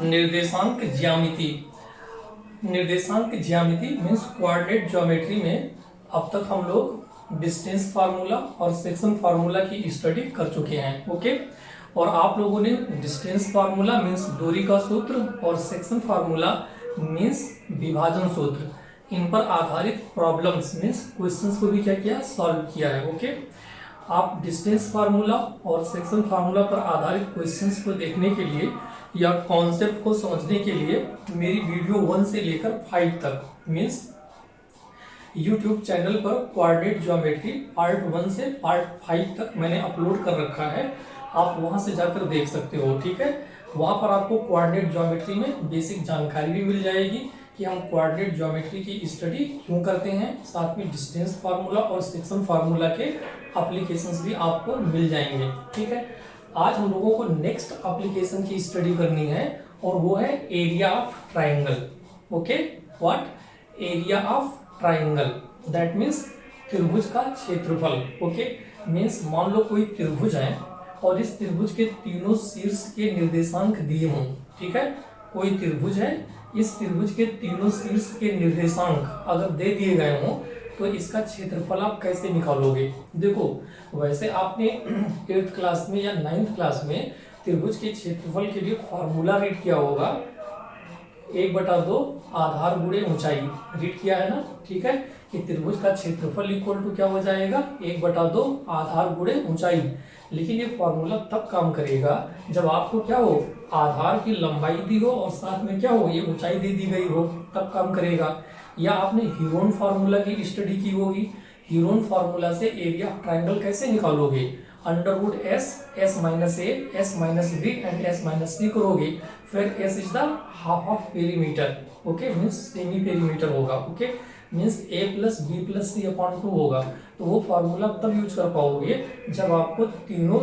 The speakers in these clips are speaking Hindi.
निर्देशांक ज्यामिति। निर्देशांक ज्यामिति मीन्स कोऑर्डिनेट ज्योमेट्री में अब तक हम लोग डिस्टेंस फार्मूला और सेक्शन फार्मूला की स्टडी कर चुके हैं। ओके, और आप लोगों ने डिस्टेंस फार्मूला मीन्स दूरी का सूत्र और सेक्शन फार्मूला मीन्स विभाजन सूत्र, इन पर आधारित प्रॉब्लम्स मीन्स क्वेश्चंस को भी क्या किया, सॉल्व किया है। ओके, आप डिस्टेंस फार्मूला और सेक्शन फार्मूला पर आधारित क्वेश्चंस को देखने के लिए या कॉन्सेप्ट को समझने के लिए मेरी वीडियो 1 से लेकर 5 तक मीन्स यूट्यूब चैनल पर कोऑर्डिनेट ज्योमेट्री पार्ट 1 से पार्ट 5 तक मैंने अपलोड कर रखा है। आप वहां से जाकर देख सकते हो। ठीक है, वहां पर आपको कोऑर्डिनेट ज्योमेट्री में बेसिक जानकारी भी मिल जाएगी कि हम कोऑर्डिनेट ज्योमेट्री की स्टडी क्यों करते हैं, साथ में डिस्टेंस फार्मूला और सेक्शन फार्मूला के एप्लीकेशंस भी आपको मिल जाएंगे। ठीक है, आज हम लोगों को नेक्स्ट एप्लीकेशन की स्टडी करनी है और वो है area of triangle. Okay, what, area of triangle, that means त्रिभुज का क्षेत्रफल। ओके, मीन्स मान लो कोई त्रिभुज है और इस त्रिभुज के तीनों शीर्ष के निर्देशांक दिए हों। ठीक है, कोई त्रिभुज है, इस त्रिभुज के तीनों शीर्ष के निर्देशांक अगर दे दिए गए हों तो इसका क्षेत्रफल आप कैसे निकालोगे। देखो, वैसे आपने 8th क्लास में या 9th क्लास में त्रिभुज के क्षेत्रफल के लिए फॉर्मूला रीड किया होगा, 1/2 आधार गुणे ऊंचाई रीड किया है ना। ठीक है, कि त्रिभुज का क्षेत्रफल इक्वल टू क्या हो जाएगा, 1/2 आधार गुणे ऊंचाई। लेकिन ये फॉर्मूला तब काम करेगा जब आपको क्या हो, आधार की लंबाई दी हो और साथ में क्या हो, ये ऊंचाई दे दी गई हो, तब काम करेगा। या आपने हीरोन फार्मूला की स्टडी की होगी, हीरोन फार्मूला से एरिया ऑफ ट्राइंगल कैसे निकालोगे, under root S, S minus A, S minus B and S minus C करोगे, फिर S is the half of perimeter. Okay, means semi perimeter होगा। Okay, means A plus B plus C upon 2 होगा। तो वो फार्मूला तब यूज कर पाओगे जब आपको तीनों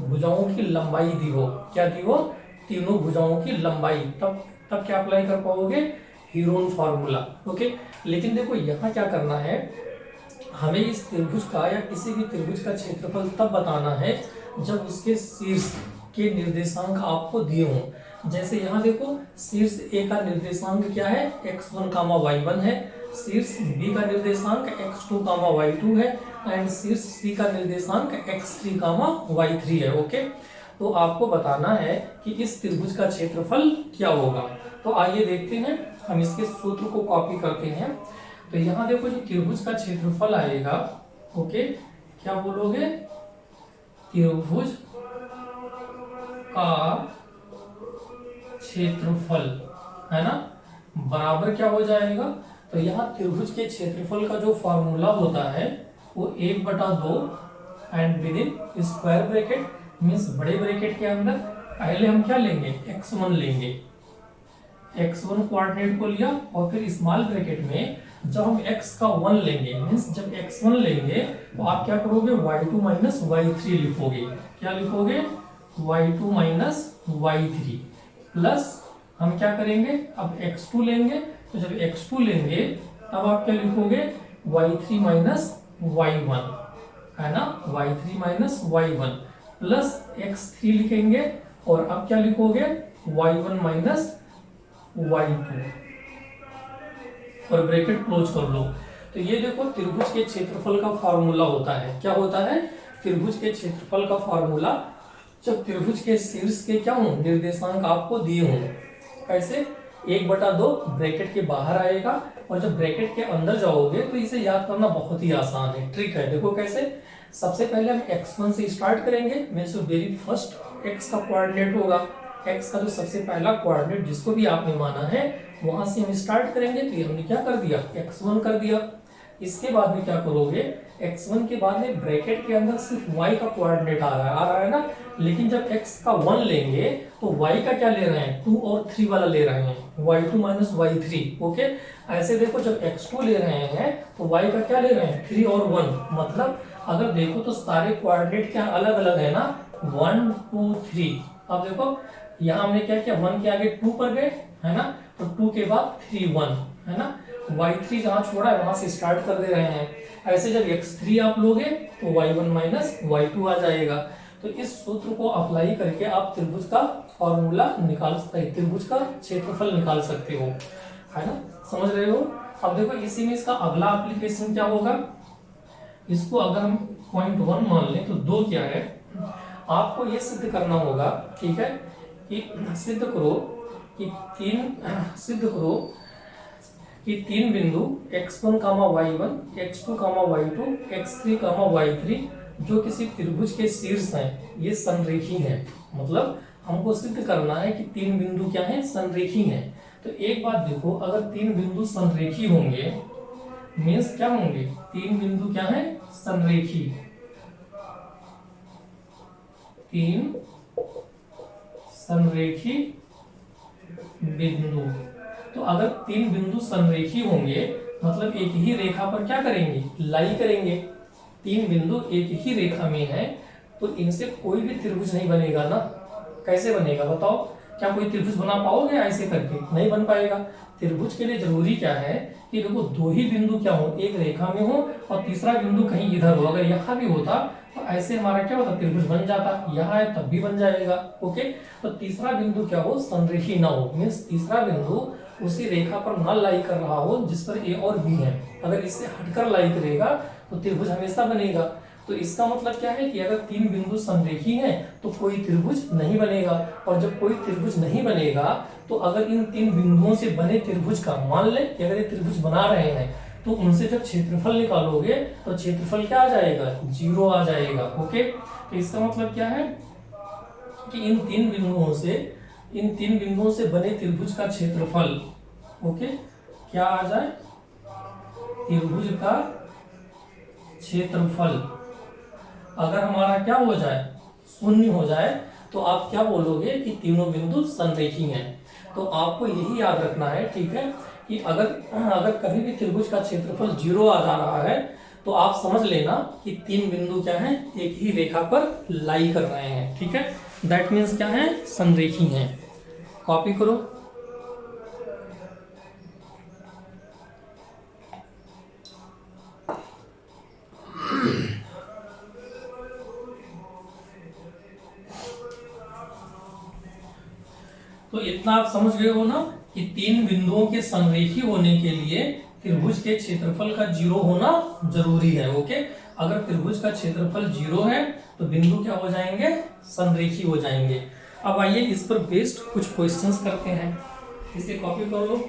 भुजाओं की लंबाई दी हो। क्या दी हो, तीनों भुजाओं की लंबाई, तब क्या अप्लाई कर पाओगे, हीरोन फार्मूला। ओके, लेकिन देखो यहाँ क्या करना है, हमें इस त्रिभुज का या किसी भी त्रिभुज का क्षेत्रफल तब बताना है जब उसके शीर्ष के निर्देशांक आपको दिए हों। जैसे यहाँ देखो, शीर्ष ए का निर्देशांक क्या है, x1, y1 है, शीर्ष बी का निर्देशांक x2, y2 है एंड शीर्ष सी का निर्देशांक x3, y3 है। ओके, तो आपको बताना है कि इस त्रिभुज का क्षेत्रफल क्या होगा। तो आइए देखते हैं, हम इसके सूत्र को कॉपी करते हैं। तो यहाँ देखो, जो त्रिभुज का क्षेत्रफल आएगा, ओके, क्या बोलोगे, त्रिभुज का क्षेत्रफल है ना, बराबर क्या हो जाएगा। तो यहाँ त्रिभुज के क्षेत्रफल का जो फार्मूला होता है वो 1/2 and with in square bracket means बड़े ब्रैकेट के अंदर पहले हम क्या लेंगे, x1 लेंगे, x1 कोऑर्डिनेट को लिया और फिर स्मॉल ब्रैकेट में जब हम x का 1 लेंगे मीन्स जब x1 लेंगे तो आप क्या करोगे, y2 माइनस y3 लिखोगे। क्या लिखोगे, y2 माइनस y3 प्लस हम क्या करेंगे, अब x2 लेंगे, तो जब x2 लेंगे तब आप क्या लिखोगे, y3 माइनस y1 है ना, y3 minus y1 plus x3 लिखेंगे और अब क्या लिखोगे, y1 माइनस y2 और ब्रैकेट क्लोज कर लो। तो ये देखो त्रिभुज के क्षेत्रफल का फार्मूला होता है। क्या होता है, त्रिभुज के क्षेत्रफल का फार्मूला जब त्रिभुज के शीर्ष के क्या हो, निर्देशांक आपको दिए हों। कैसे, 1/2 ब्रैकेट के बाहर आएगा और जब ब्रैकेट के अंदर जाओगे तो इसे याद करना बहुत ही आसान है। ट्रिक है, देखो कैसे, सबसे पहले हम x1 से स्टार्ट करेंगे, मीन्स वेरी फर्स्ट x का कोऑर्डिनेट होगा, x का जो सबसे पहला कोऑर्डिनेट जिसको भी आपने माना है वहां से हम स्टार्ट करेंगे। तो ये हमने क्या कर दिया, x1 कर दिया। इसके बाद में क्या करोगे, x1 के बाद में ब्रैकेट के अंदर सिर्फ y का कोऑर्डिनेट आ रहा है ना, लेकिन जब x का 1 लेंगे तो y का क्या ले रहे हैं, 2 और 3 वाला ले रहे हैं, y2 माइनस y3। ओके, ऐसे देखो जब x2 ले रहे हैं तो y का क्या ले रहे हैं, 3 और 1। मतलब अगर देखो तो सारे कोऑर्डिनेट क्या अलग अलग है ना, 1 2 3। अब देखो यहाँ हमने क्या किया, 1 के आगे 2 पर गए है ना, तो 2 के बाद 3 1 है ना, y3 जहाँ छोड़ा है वहां से स्टार्ट कर दे रहे हैं। ऐसे जब x3 आप लोगे तो y1 माइनस y2 आ जाएगा। तो इस सूत्र को अप्लाई करके आप त्रिभुज का फॉर्मूला निकाल सकते हैं, त्रिभुज का क्षेत्रफल निकाल सकते हो, है ना, समझ रहे हो। अब देखो इसी में इसका अगला एप्लीकेशन क्या होगा, इसको अगर हम पॉइंट 1 मान लें तो 2 क्या है, आपको ये सिद्ध करना होगा, ठीक है, कि सिद्ध करो कि तीन बिंदु x1, y1, x2, y2, x3, y3 जो किसी त्रिभुज के शीर्ष हैं, ये संरेखी हैं। मतलब हमको सिद्ध करना है कि तीन बिंदु क्या हैं, संरेखी हैं। तो एक बात देखो, अगर तीन बिंदु संरेखी होंगे मीन्स क्या होंगे, तीन बिंदु क्या हैं, संरेखी, तीन संरेखी बिंदु। तो अगर तीन बिंदु संरेखी होंगे मतलब एक ही रेखा पर क्या करेंगे, लाई करेंगे। तीन बिंदु एक ही रेखा में है तो इनसे कोई भी त्रिभुज नहीं बनेगा ना। कैसे बनेगा बताओ, क्या कोई त्रिभुज बना पाओगे ऐसे करके, नहीं बन पाएगा। त्रिभुज के लिए जरूरी क्या है कि देखो दो ही बिंदु क्या हो, एक रेखा में हो और तीसरा बिंदु कहीं इधर हो। अगर यहाँ भी होता तो ऐसे हमारा क्या होता, त्रिभुज बन जाता, यहाँ है तब भी बन जाएगा। ओके, तो तीसरा बिंदु क्या हो, संरेखी ना हो, मीन्स तीसरा बिंदु उसी रेखा पर न लाई कर रहा हो जिस पर ए और बी है। अगर इससे हटकर लाई करेगा तो त्रिभुज हमेशा बनेगा। तो इसका मतलब क्या है कि अगर तीन बिंदु संरेखी हैं तो कोई त्रिभुज नहीं बनेगा। और जब कोई त्रिभुज नहीं बनेगा तो अगर इन तीन बिंदुओं से बने त्रिभुज का, मान ले कि अगर ये त्रिभुज बना रहे हैं तो उनसे जब क्षेत्रफल निकालोगे तो क्षेत्रफल क्या आ जाएगा, 0 आ जाएगा। ओके, तो इसका मतलब क्या है कि इन तीन बिंदुओं से बने त्रिभुज का क्षेत्रफल, ओके, क्या आ जाए, त्रिभुज का क्षेत्रफल अगर हमारा क्या हो जाए, 0 हो जाए तो आप क्या बोलोगे कि तीनों बिंदु संरेखी हैं। तो आपको यही याद रखना है, ठीक है, कि अगर कभी भी त्रिभुज का क्षेत्रफल 0 आ जा रहा है तो आप समझ लेना कि तीन बिंदु क्या हैं, एक ही रेखा पर लाई कर रहे हैं। ठीक है, दैट मीन्स क्या है, संरेखी हैं। कॉपी करो। तो इतना आप समझ गए हो ना कि तीन बिंदुओं के संरेखी होने के लिए त्रिभुज के क्षेत्रफल का 0 होना जरूरी है। ओके, अगर त्रिभुज का क्षेत्रफल 0 है तो बिंदु क्या हो जाएंगे, संरेखी हो जाएंगे। अब आइए इस पर बेस्ड कुछ क्वेश्चंस करते हैं, इसे कॉपी कर लो।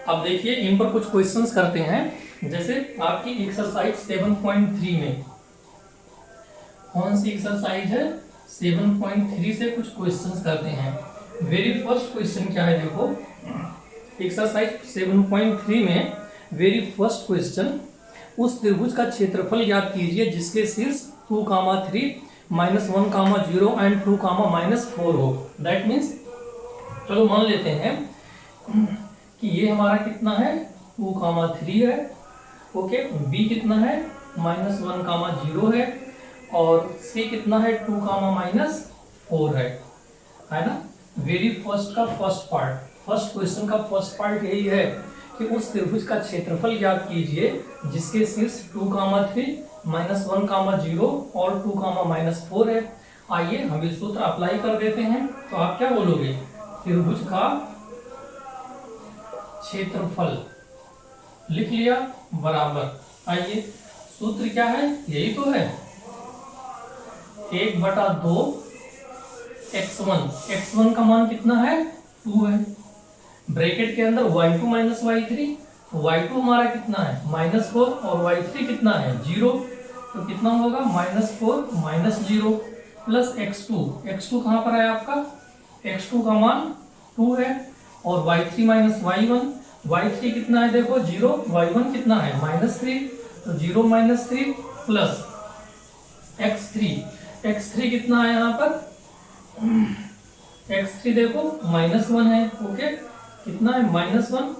अब देखिए इन पर कुछ क्वेश्चंस करते हैं। जैसे आपकी एक्सरसाइज 7.3 में कौन सी एक्सरसाइज है, 7.3 से कुछ क्वेश्चंस करते हैं। वेरी फर्स्ट क्वेश्चन क्या है, देखो एक्सरसाइज 7.3 में वेरी फर्स्ट क्वेश्चन, उस त्रिभुज का क्षेत्रफल ज्ञात कीजिए जिसके शीर्ष 2, 3, -1, 0 एंड 2, -4 हो। दैट मीन्स चलो मान लेते हैं कि ये हमारा कितना है, 2, 3 है। ओके, बी कितना है, -1, 0 है और सी कितना है, 2, -4 है ना। वेरी फर्स्ट का फर्स्ट पार्ट, फर्स्ट क्वेश्चन का फर्स्ट पार्ट यही है कि उस त्रिभुज का क्षेत्रफल ज्ञात कीजिए जिसके शीर्ष 2, 3, -1, 0 और 2, -4 है। आइए हम ये सूत्र अप्लाई कर देते हैं। तो आप क्या बोलोगे, त्रिभुज का क्षेत्रफल लिख लिया बराबर, आइए सूत्र क्या है, यही तो है, 1/2 x1 का मान कितना है, 2 है। ब्रैकेट के अंदर y2 - y3, y2 हमारा कितना है, -4 और y3 कितना है, 0। तो कितना होगा, -4 - 0। प्लस x2 कहाँ पर है आपका, x2 का मान 2 है, और y3 माइनस y1, y3 कितना है देखो 0, y1 कितना है -3, तो 0 माइनस 3 प्लस x3 कितना है यहाँ पर, x3 देखो -1 है, ओके, कितना है -1,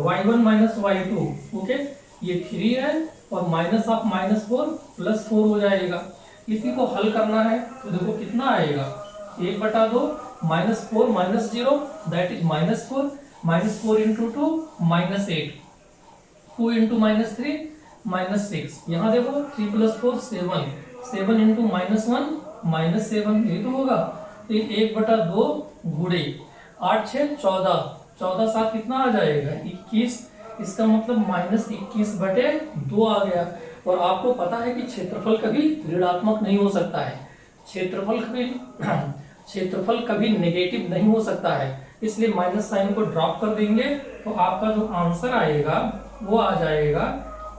y1 माइनस y2, ओके, ये 3 है, और माइनस ऑफ -4 +4 हो जाएगा। इसी को हल करना है तो देखो कितना आएगा, 1/2 -4 -0 दैट इज -4, -4 इंटू 2 -8, 2 इंटू -3 -6, यहाँ देखो 3 + 4 7, 7 इंटू -1 -7, ये तो होगा, तो 1/2 गुणे 8 6 14, 14 7 कितना आ जाएगा 21, इसका मतलब -21/2 आ गया। और आपको पता है कि क्षेत्रफल कभी ऋणात्मक नहीं हो सकता है, क्षेत्रफल कभी नेगेटिव नहीं हो सकता है, इसलिए माइनस साइन को ड्रॉप कर देंगे तो आपका जो आंसर आएगा वो आ जाएगा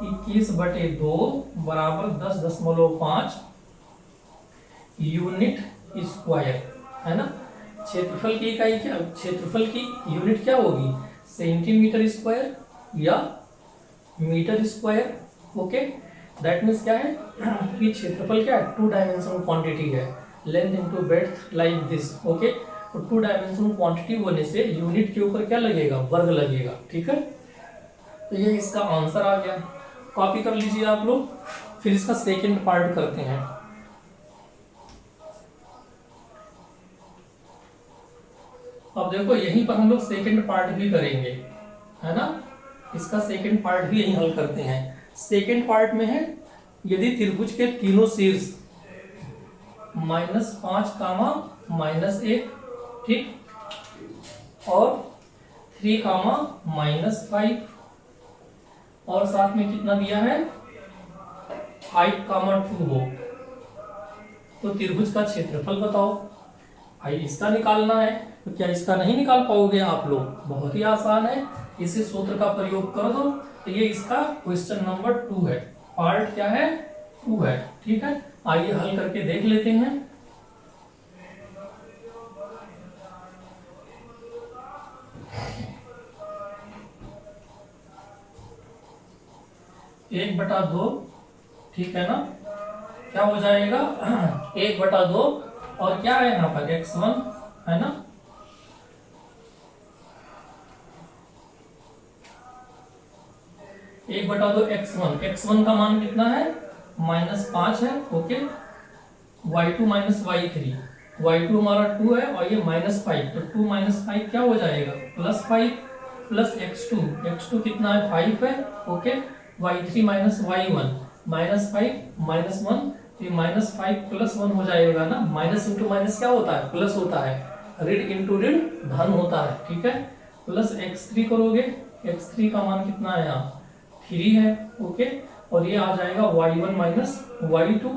21/2 बराबर 10.5 यूनिट स्क्वायर, है ना। क्षेत्रफल की इकाई क्या, क्षेत्रफल की यूनिट क्या होगी, सेंटीमीटर स्क्वायर या metre square, okay. That means क्या है कि क्षेत्रफल क्या है, 2 डायमेंशनल क्वांटिटी है, length into breadth like this, okay. तो 2 डायमेंशनल क्वांटिटी होने से यूनिट के ऊपर क्या लगेगा, वर्ग लगेगा, ठीक है। तो ये इसका आंसर आ गया, कॉपी कर लीजिए आप लोग। फिर इसका सेकंड पार्ट करते हैं। अब देखो यहीं पर हम लोग सेकंड पार्ट भी करेंगे, है ना, इसका सेकंड पार्ट भी यहीं हल करते हैं। सेकंड पार्ट में है, यदि त्रिभुज के तीनों शीर्ष -5 कामा -1, ठीक, और 3 कामा -5, और साथ में कितना दिया है 5 कामा 2 हो, तो त्रिभुज का क्षेत्रफल बताओ। भाई इसका निकालना है, तो क्या इसका नहीं निकाल पाओगे आप लोग, बहुत ही आसान है, इसी सूत्र का प्रयोग कर दो। तो ये इसका क्वेश्चन नंबर 2 है, पार्ट क्या है 2 है, ठीक है। आइए हल करके देख लेते हैं। एक बटा दो, ठीक है ना, क्या हो जाएगा 1/2, और क्या है यहाँ पर x1, है ना, एक बटा दो x1 का मान कितना है -5 है, okay. y2 minus y3, y2 हमारा 2 है और ये -5, तो 2 - 5 क्या हो जाएगा +5, प्लस x2 कितना है 5 है, ओके। y3 माइनस y1 -5 -1, तो ये -5 + 1 हो जाएगा ना, माइनस इंटू माइनस क्या होता है प्लस होता है, ऋण इंटू ऋण धन होता है, ठीक है। प्लस x3 करोगे, x3 का मान कितना है यहाँ 3 है, ओके, और ये आ जाएगा y1 माइनस y2,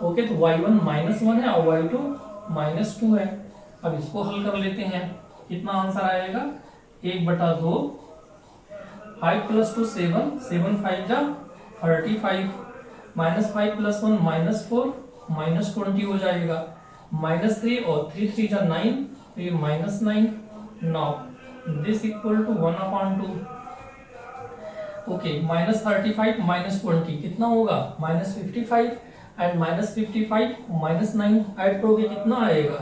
ओके, तो y1 -1 है और y2 -2 है। अब इसको हल कर लेते हैं, कितना आंसर आएगा 1/2, 5 + 2 7, 7 5 जा 35, -5 + 1 -4, -20 हो जाएगा, -3 और 3 3 जा 9, तो ये -9, now this equal to 1/2, okay. -35 -20 कितना होगा -55, एंड -55 -9 ऐड करोगे कितना आएगा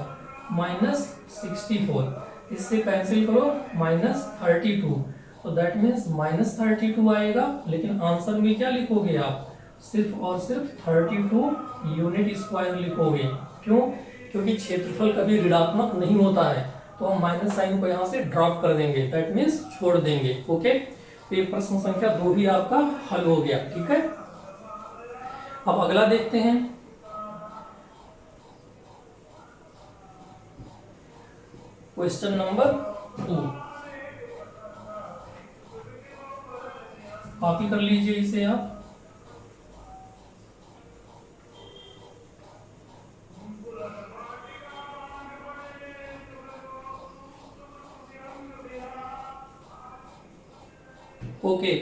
-64, इससे कैंसिल करो -32, तो दैट मीन्स -32 आएगा। लेकिन आंसर में क्या लिखोगे आप, सिर्फ और सिर्फ 32 यूनिट स्क्वायर लिखोगे। क्यों, क्योंकि क्षेत्रफल कभी ऋणात्मक नहीं होता है, तो हम माइनस साइन को यहाँ से ड्रॉप कर देंगे, दैट मीन्स छोड़ देंगे, ओके। तो ये प्रश्न संख्या 2 भी आपका हल हो गया, ठीक है। अब अगला देखते हैं, क्वेश्चन नंबर 2, कॉपी कर लीजिए इसे आप। ओके,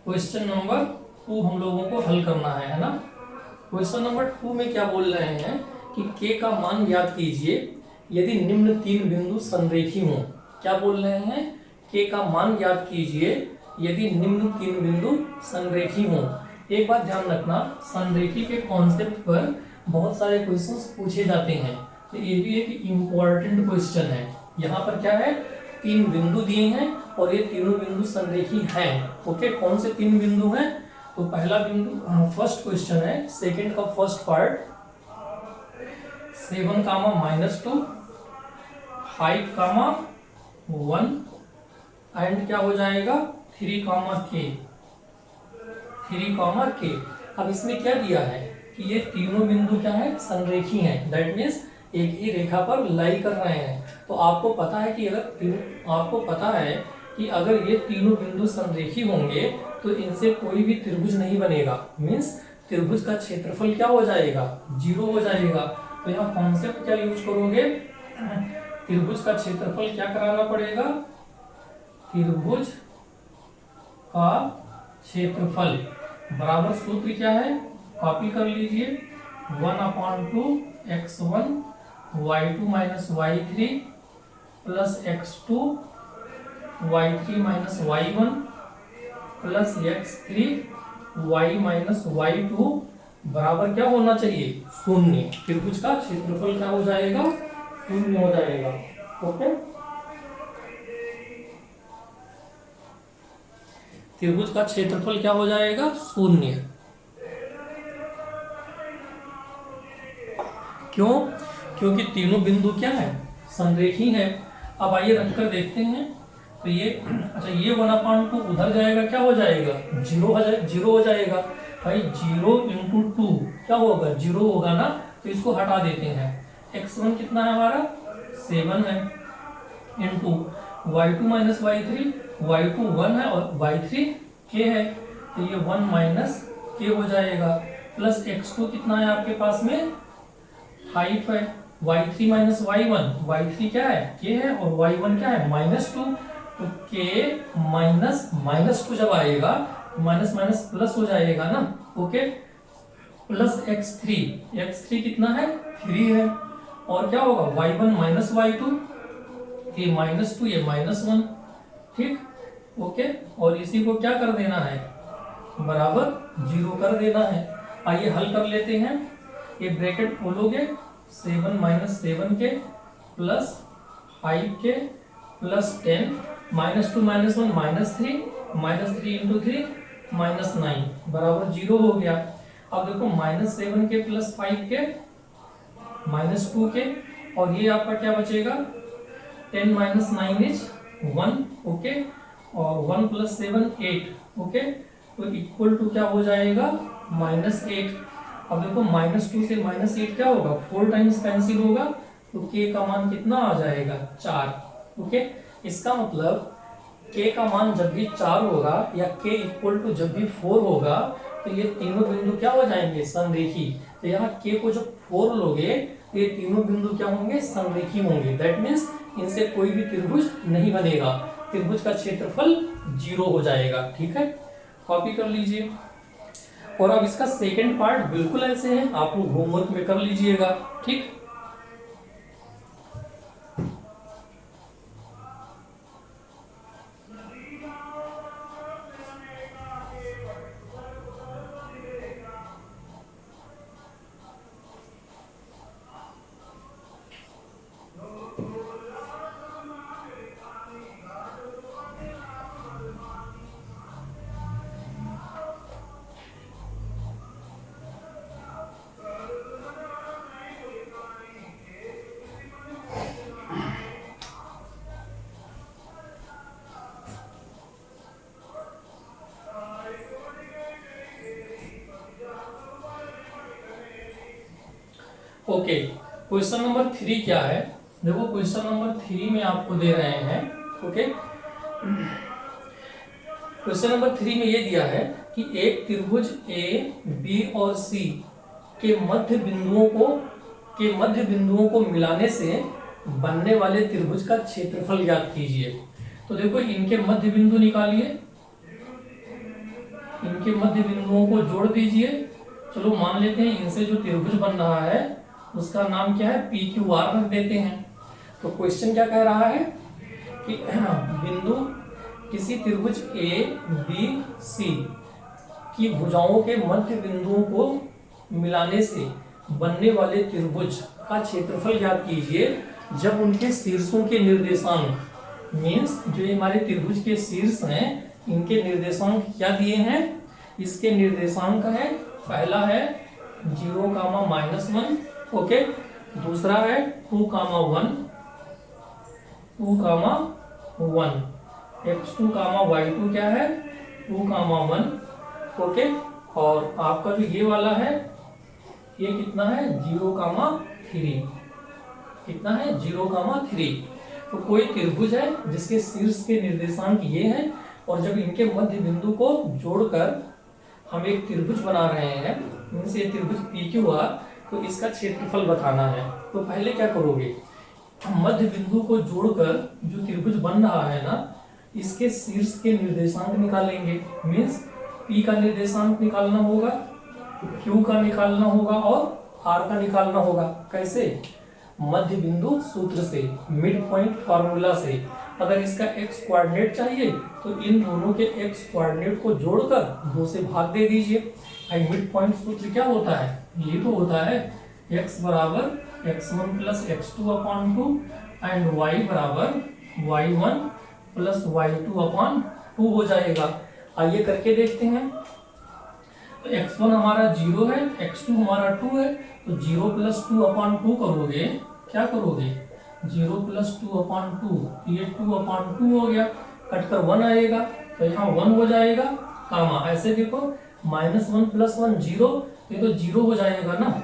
क्वेश्चन नंबर 2 हम लोगों को हल करना है ना। क्वेश्चन नंबर 2 में क्या बोल रहे हैं कि k का मान ज्ञात कीजिए यदि निम्न तीन बिंदु संरेखी हों। क्या बोल रहे हैं? k का मान ज्ञात कीजिए यदि निम्न तीन बिंदु संरेखी हों। एक बात ध्यान रखना, संरेखी के कॉन्सेप्ट पर बहुत सारे क्वेश्चंस पूछे जाते हैं, तो ये भी एक इम्पोर्टेंट क्वेश्चन है। यहाँ पर क्या है, तीन बिंदु दिए हैं और ये तीनों बिंदु संरेखी हैं। ओके, कौन से तीन बिंदु हैं? तो पहला बिंदु, फर्स्ट क्वेश्चन है, सेकंड का फर्स्ट पार्ट 7, -2, 5, 1 एंड क्या हो जाएगा 3, K। अब इसमें क्या दिया है कि ये तीनों बिंदु क्या है, संरेखी हैं। दैट मीन्स एक ही रेखा पर लाई कर रहे हैं। तो आपको पता है कि अगर ये तीनों बिंदु संरेखी होंगे तो इनसे कोई भी त्रिभुज नहीं बनेगा। मीन्स त्रिभुज का क्षेत्रफल क्या हो जाएगा, 0 हो जाएगा। तो यहाँ कॉन्सेप्ट क्या यूज करोगे, त्रिभुज का क्षेत्रफल क्या कराना पड़ेगा, त्रिभुज का क्षेत्रफल बराबर सूत्र क्या है, कॉपी कर लीजिए, 1/2 x1 y2 - y3 plus x2 y3 - y1 plus x3 y - y2 बराबर क्या होना चाहिए, 0। त्रिभुज का क्षेत्रफल क्या हो जाएगा, 0 हो जाएगा। ओके, त्रिभुज का क्षेत्रफल क्या हो जाएगा, 0। क्यों? क्योंकि तीनों बिंदु क्या है, संरेखी है। अब आइए रखकर देखते हैं। तो ये अच्छा, ये 1/2 उधर जाएगा, क्या हो जाएगा, 0 हो जाएगा। भाई 0 × 2 क्या होगा, 0 होगा ना, तो इसको हटा देते हैं। x1 कितना है हमारा, 7 है, इंटू y2 - y3, y2 1 है और y3 k है, तो ये 1 - k हो जाएगा। प्लस x2 कितना है आपके पास में, 5 है, y3 - y1, y3 क्या है, k है और y1 क्या है, -2। तो k -2 जब आएगा, माइनस माइनस प्लस हो जाएगा ना। ओके, प्लस x3 कितना है, 3 है, और क्या होगा, y1 - y2, ये -2 ये -1, ठीक। ओके, और इसी को क्या कर देना है, बराबर 0 कर देना है। आइए हल कर लेते हैं। ये ब्रैकेट खोलोगे, 7 - 7k प्लस 5k प्लस 10 -2 - 1 -3 -3 × 3 -9 बराबर 0 हो गया। अब देखो -7k प्लस 5k -2k, और ये आपका क्या बचेगा, 10 - 9 इज 1। ओके, और 1 + 7 8। ओके, तो इक्वल टू क्या हो जाएगा, -8। अब देखो -2 से -8 क्या होगा, 4 टाइम्स कैंसिल होगा, तो k का मान कितना आ जाएगा, 4। ओके, इसका मतलब k का मान जब भी 4 होगा या k = जब भी 4 होगा, तो ये तीनों बिंदु क्या हो जाएंगे, संरेखी। तो यहाँ k को जब 4 लोगे तो ये तीनों बिंदु क्या होंगे, संरेखी होंगे। दैट मीन्स इनसे कोई भी त्रिभुज नहीं बनेगा, त्रिभुज का क्षेत्रफल 0 हो जाएगा। ठीक है, कॉपी कर लीजिए। और अब इसका सेकंड पार्ट बिल्कुल ऐसे है, आप लोग होमवर्क में कर लीजिएगा। ठीक, ओके, क्वेश्चन नंबर 3 क्या है, देखो क्वेश्चन नंबर 3 में आपको दे रहे हैं। ओके, क्वेश्चन नंबर 3 में ये दिया है कि एक त्रिभुज ए बी और सी के मध्य बिंदुओं को मिलाने से बनने वाले त्रिभुज का क्षेत्रफल ज्ञात कीजिए। तो देखो इनके मध्य बिंदु निकालिए, इनके मध्य बिंदुओं को जोड़ दीजिए। चलो मान लेते हैं इनसे जो त्रिभुज बन रहा है उसका नाम क्या है, पी क्यू आर रख देते हैं। तो क्वेश्चन क्या कह रहा है कि बिंदु किसी त्रिभुज ए बी सी की भुजाओं के मध्य बिंदुओं को मिलाने से बनने वाले त्रिभुज का क्षेत्रफल ज्ञात कीजिए जब उनके शीर्षों के निर्देशांक मीन्स जो ये हमारे त्रिभुज के शीर्ष हैं इनके निर्देशांक क्या दिए हैं। इसके निर्देशांक है, पहला है 0,-1, ओके, दूसरा है 2,1, 2,1, x2, y2 क्या है 2,1, ओके, और आपका जो ये वाला है ये कितना है 0,3, कितना है 0,3। तो कोई त्रिभुज है जिसके शीर्ष के निर्देशांक ये हैं और जब इनके मध्य बिंदु को जोड़कर हम एक त्रिभुज बना रहे हैं, मीन्स ये त्रिभुज PQR, तो इसका क्षेत्रफल बताना है। तो पहले क्या करोगे, मध्य बिंदु को जोड़कर जो त्रिभुज बन रहा है ना, इसके शीर्ष के निर्देशांक निकालेंगे। मीन्स P का निर्देशांक निकालना होगा, Q का निकालना होगा और R का निकालना होगा। कैसे, मध्य बिंदु सूत्र से, मिड पॉइंट फार्मूला से। अगर इसका x कोऑर्डिनेट चाहिए तो इन दोनों के x कोऑर्डिनेट को जोड़कर 2 से भाग दे दीजिए। भाई मिड पॉइंट सूत्र क्या होता है, ये तो होता है x बराबर x1 plus x2/2 and y बराबर y1 प्लस y2/2 हो जाएगा। आइए करके देखते हैं। तो x1 हमारा 0 है, x2 हमारा 2 है, तो 0 प्लस 2/2 करोगे, क्या करोगे 0 प्लस 2/2, ये 2/2 हो गया, कटकर 1 आएगा तो यहाँ 1 हो जाएगा, कामा ऐसे देखो -1 प्लस 1 0, ये तो 0 हो जाएगा ना।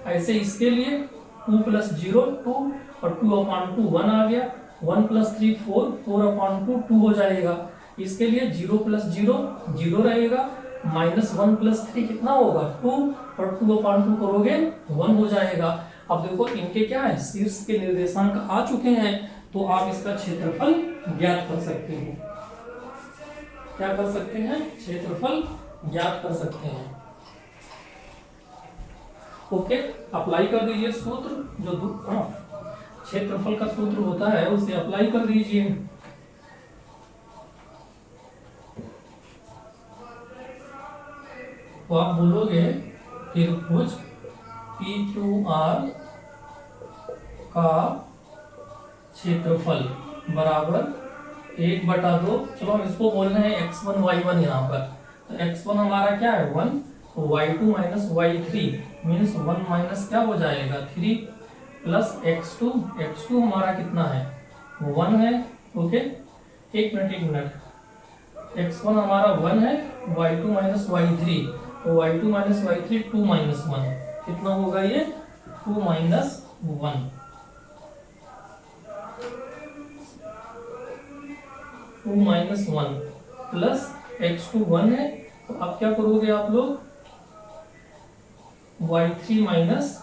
ऐसे इसके लिए 2 प्लस 0 2 और 2/2 1 आ गया, 1 प्लस 3 4, 4/2 2 हो जाएगा। इसके लिए 0 प्लस 0 0 रहेगा, -1 प्लस 3 कितना होगा 2 और 2/2 करोगे 1 हो जाएगा। अब देखो इनके क्या है, शीर्ष के निर्देशांक आ चुके हैं, तो आप इसका क्षेत्रफल ज्ञात कर सकते हो। क्या कर सकते हैं, क्षेत्रफल ज्ञात कर सकते हैं। ओके, अप्लाई कर दीजिए सूत्र, जो क्षेत्रफल का सूत्र होता है उसे अप्लाई कर दीजिए। तो आप बोलोगे त्रिभुज PQR का क्षेत्रफल बराबर 1/2, चलो हम इसको बोल रहे हैं x1 y1 यहाँ पर। तो x1 हमारा क्या है 1, तो y2 minus y3 means 1 minus क्या हो जाएगा 3 प्लस x2 हमारा कितना है 1 है, ओके। एक मिनट, x1 हमारा 1 है, y2 माइनस y3, तो y2 माइनस y3 2 माइनस 1 कितना होगा ये 2 माइनस 1, 2 माइनस 1 प्लस x2 1 है, तो अब क्या करोगे आप लोग y3 माइनस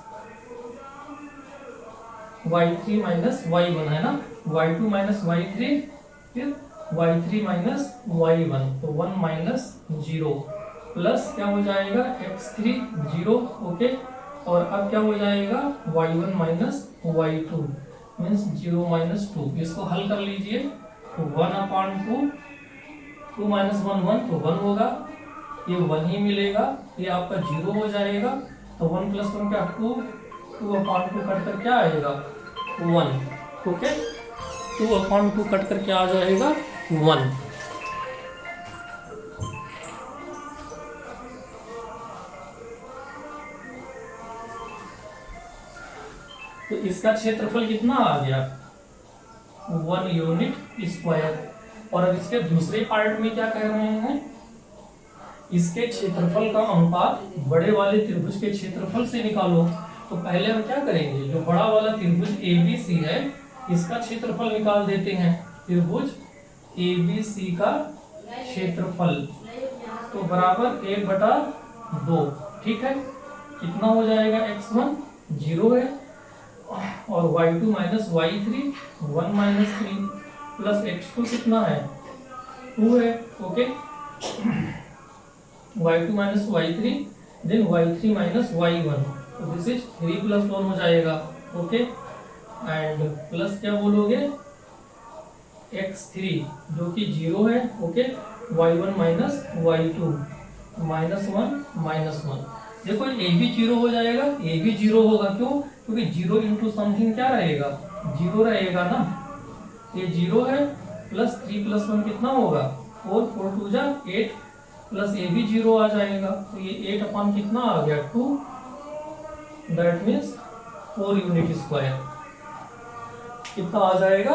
y1 है ना, y2 माइनस y3 फिर y3 माइनस y1, तो 1 माइनस 0 प्लस क्या हो जाएगा x3 0, ओके। और अब क्या हो जाएगा y1 minus y2 means 0 minus 2। इसको हल कर लीजिए, तो 1/2, 2 माइनस 1 1, तो 1 होगा, ये 1 ही मिलेगा, ये आपका 0 हो जाएगा। तो 1 प्लस 1 क्या 2, 2/2 कट कर क्या आएगा 1, ओके। 2/2 कट कर क्या आ जाएगा 1। तो इसका क्षेत्रफल कितना आ गया 1 यूनिट स्क्वायर। और अब इसके दूसरे पार्ट में क्या कह रहे हैं, इसके क्षेत्रफल का अनुपात बड़े वाले त्रिभुज के क्षेत्रफल से निकालो। तो पहले हम क्या करेंगे, जो बड़ा वाला त्रिभुज ABC है इसका क्षेत्रफल निकाल देते हैं। त्रिभुज ABC का क्षेत्रफल तो बराबर 1/2, ठीक है। कितना हो जाएगा x1 0 है और y2 minus y3 1 minus 3 plus x2 कितना है 2 है, okay. y2 minus y3 then y3 minus y1 तो दिस इज 3 + 1 हो जाएगा। ओके, एंड प्लस क्या बोलोगे, x3 जो कि 0 है। Okay, y1 minus y2 -1 -1। देखो ये भी 0 हो जाएगा, ये भी 0 होगा। क्यों? क्योंकि 0 इंटू समथिंग क्या रहेगा, 0 रहेगा ना। ये 0 है, प्लस 3 + 1 कितना होगा, 4 4 2 जा 8, प्लस ये भी 0 आ जाएगा। तो ये 8 अपॉन कितना आ गया, 2, दैट मीन्स 4 यूनिट स्क्वायर। कितना आ जाएगा,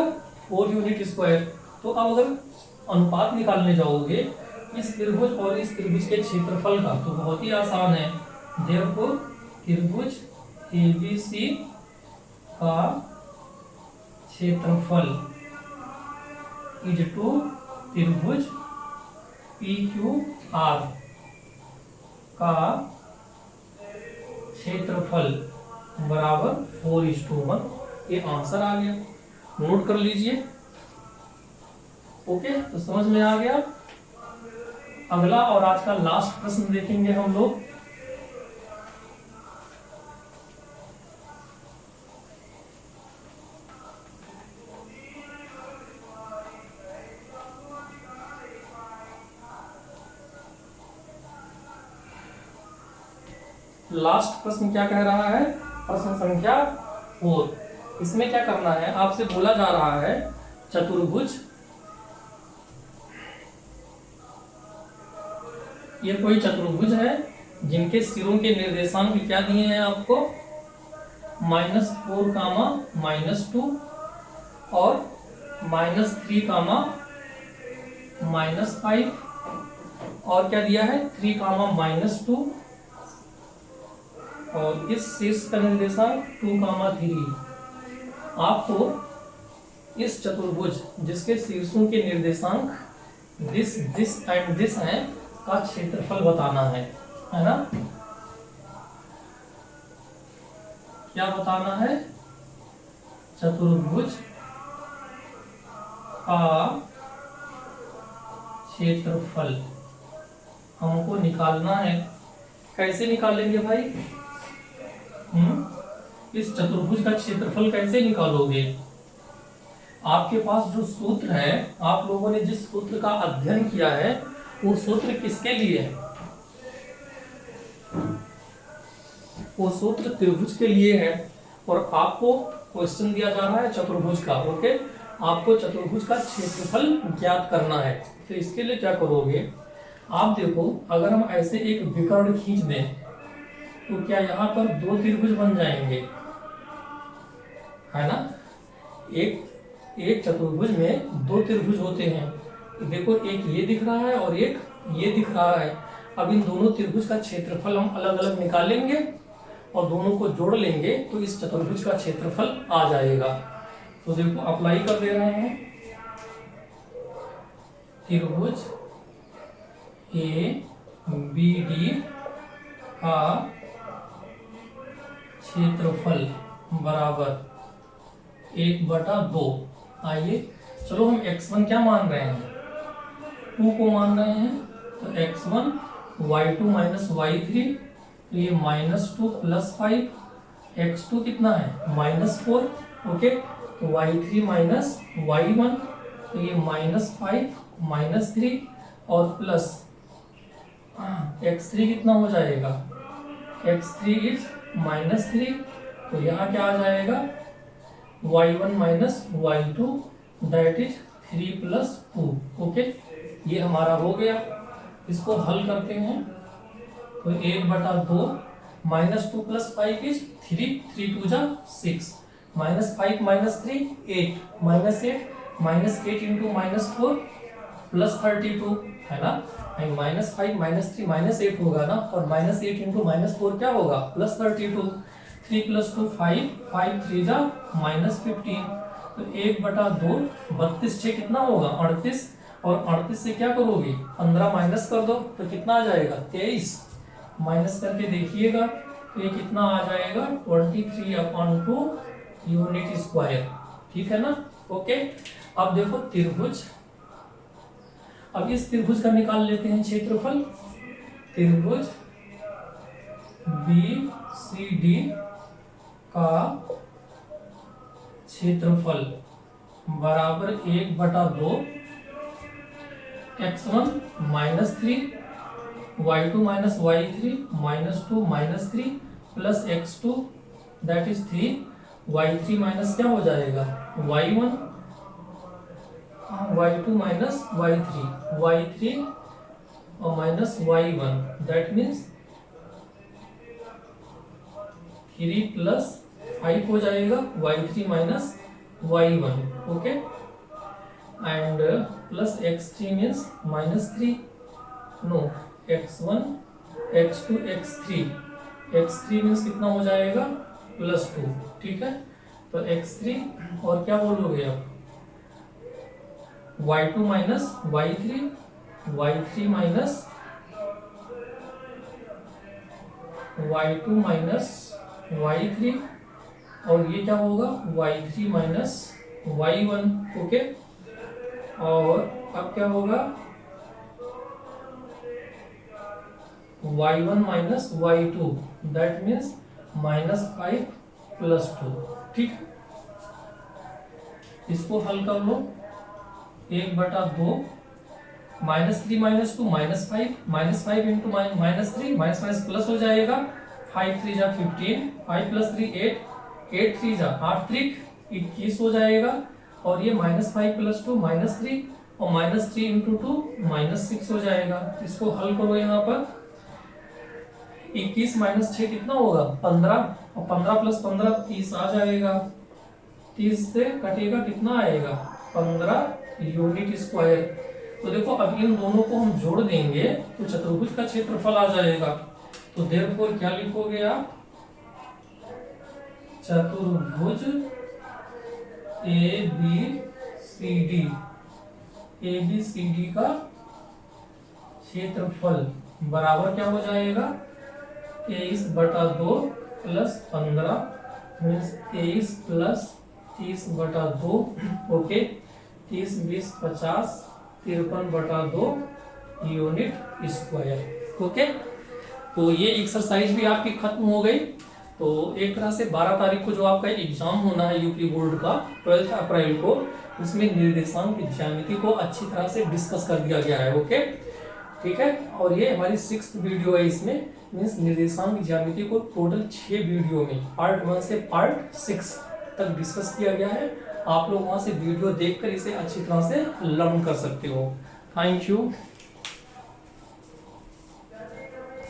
4 यूनिट स्क्वायर। तो अब अगर अनुपात निकालने जाओगे इस त्रिभुज और इस त्रिभुज के क्षेत्रफल का, तो बहुत ही आसान है। देयरफॉर त्रिभुज एबीसी का क्षेत्रफल इज टू त्रिभुज PQR का क्षेत्रफल बराबर 4:1। ये आंसर आ गया, नोट कर लीजिए। ओके, तो समझ में आ गया। अगला और आज का लास्ट प्रश्न देखेंगे हम लोग। लास्ट प्रश्न क्या कह रहा है, प्रश्न संख्या 4। इसमें क्या करना है, आपसे बोला जा रहा है चतुर्भुज, ये कोई चतुर्भुज है जिनके सिरों के निर्देशांक क्या दिए हैं आपको, -4, -2 और -3, -5 और क्या दिया है 3, -2 और इस शीर्ष का निर्देशांक 2, 3। आपको इस चतुर्भुज जिसके शीर्षों के निर्देशांक दिस एंड दिस हैं का क्षेत्रफल बताना है ना। क्या बताना है, चतुर्भुज का क्षेत्रफल हमको निकालना है। कैसे निकालेंगे भाई, इस चतुर्भुज का क्षेत्रफल कैसे निकालोगे। आपके पास जो सूत्र है, आप लोगों ने जिस सूत्र का अध्ययन किया है वो सूत्र किसके लिए है, वो सूत्र त्रिभुज के लिए है। और आपको क्वेश्चन दिया जा रहा है चतुर्भुज का। ओके, आपको चतुर्भुज का क्षेत्रफल ज्ञात करना है। तो इसके लिए क्या करोगे, आप देखो अगर हम ऐसे एक विकर्ण खींच दें तो क्या यहाँ पर 2 त्रिभुज बन जाएंगे, है ना। एक चतुर्भुज में 2 त्रिभुज होते हैं। देखो एक ये दिख रहा है और एक ये दिख रहा है। अब इन दोनों त्रिभुज का क्षेत्रफल हम अलग अलग निकालेंगे और दोनों को जोड़ लेंगे तो इस चतुर्भुज का क्षेत्रफल आ जाएगा। तो देखो अप्लाई कर दे रहे हैं, त्रिभुज ABD का क्षेत्रफल बराबर 1/2। आइए चलो हम x1 क्या मान रहे हैं, 2 को मान रहे हैं। तो x1 y2 - y3, तो ये -2 + 5, x2 कितना है -4। ओके, तो y3 - y1, तो ये -5 -3 और प्लस x3 कितना हो जाएगा, x3 इज -3। तो यहाँ क्या आ जाएगा, y1 - y2 that is 3 + 2। Okay, ये हमारा हो गया। इसको हल करते हैं तो 1/2 -2 + 5 इज 3, 3 2 जा 6, -5 -3 8, -8 इंटू -4 +32, है ना। -5 -3 -8 होगा ना, और -8 इंटू -4 क्या होगा, +32। 3 + 2 5, 5 3 जा -15। तो 1/2 32 6 कितना होगा 38, और 38 से क्या करोगे 15 माइनस कर दो तो कितना आ जाएगा 23। माइनस करके देखिएगा तो ये कितना आ जाएगा 23/2 यूनिट स्क्वायर। ठीक है ना। ओके, अब देखो त्रिभुज, अब इस त्रिभुज का निकाल लेते हैं क्षेत्रफल। त्रिभुज बी सी डी का क्षेत्रफल बराबर 1/2 x1 -3 y2 - y3 -2 -3 plus x2 that is 3 y3 minus क्या हो जाएगा y1 y2 माइनस y3 और minus y1 that means 3 plus 5 हो जाएगा y3 minus y1 okay and plus x3 means -3 no x1 x2 x3 means कितना हो जाएगा +2 ठीक है। तो x3 और क्या बोलोगे आप y2 minus y3 minus y2 minus y3 और ये क्या होगा y3 माइनस y1 ओके। और अब क्या होगा y1 minus y2 that means -5 +2 ठीक। इसको हल कर लो 1/2 -3 - 2 -5 इंटू -3 माइनस प्लस हो जाएगा 5 3 जा 15 5 + 3 8 3 जा 8 3 21 हो जाएगा और ये -5 + 2 -3 और -3 इंटू 2 -6 हो जाएगा। इसको हल करो यहाँ पर 21 - 6 कितना होगा 15 और 15 + 15 30 आ जाएगा। 30 से कटेगा कितना आएगा 15 यूनिट स्क्वायर। तो देखो अब इन दोनों को हम जोड़ देंगे तो चतुर्भुज का क्षेत्रफल आ जाएगा। तो देयरफॉर क्या लिखोगे आप चतुर्भुज ABCD का क्षेत्रफल बराबर क्या हो जाएगा 23/2 + 15 means 23 + 30/2 okay 30 20 50 53/2 unit square okay. तो ये एक्सरसाइज भी आपकी खत्म हो गई। तो एक तरह से 12 तारीख को जो आपका एग्जाम होना है यूपी बोर्ड का 12 अप्रैल को उसमें निर्देशांक की ज्यामिति को अच्छी तरह से डिस्कस कर दिया गया है ओके ठीक है। और ये हमारी 6th वीडियो है इसमें मीन्स निर्देशांक की ज्यामिति को टोटल 6 वीडियो में पार्ट 1 से पार्ट 6 तक डिस्कस किया गया है। आप लोग वहां से वीडियो देखकर इसे अच्छी तरह से लर्न कर सकते हो। Thank you.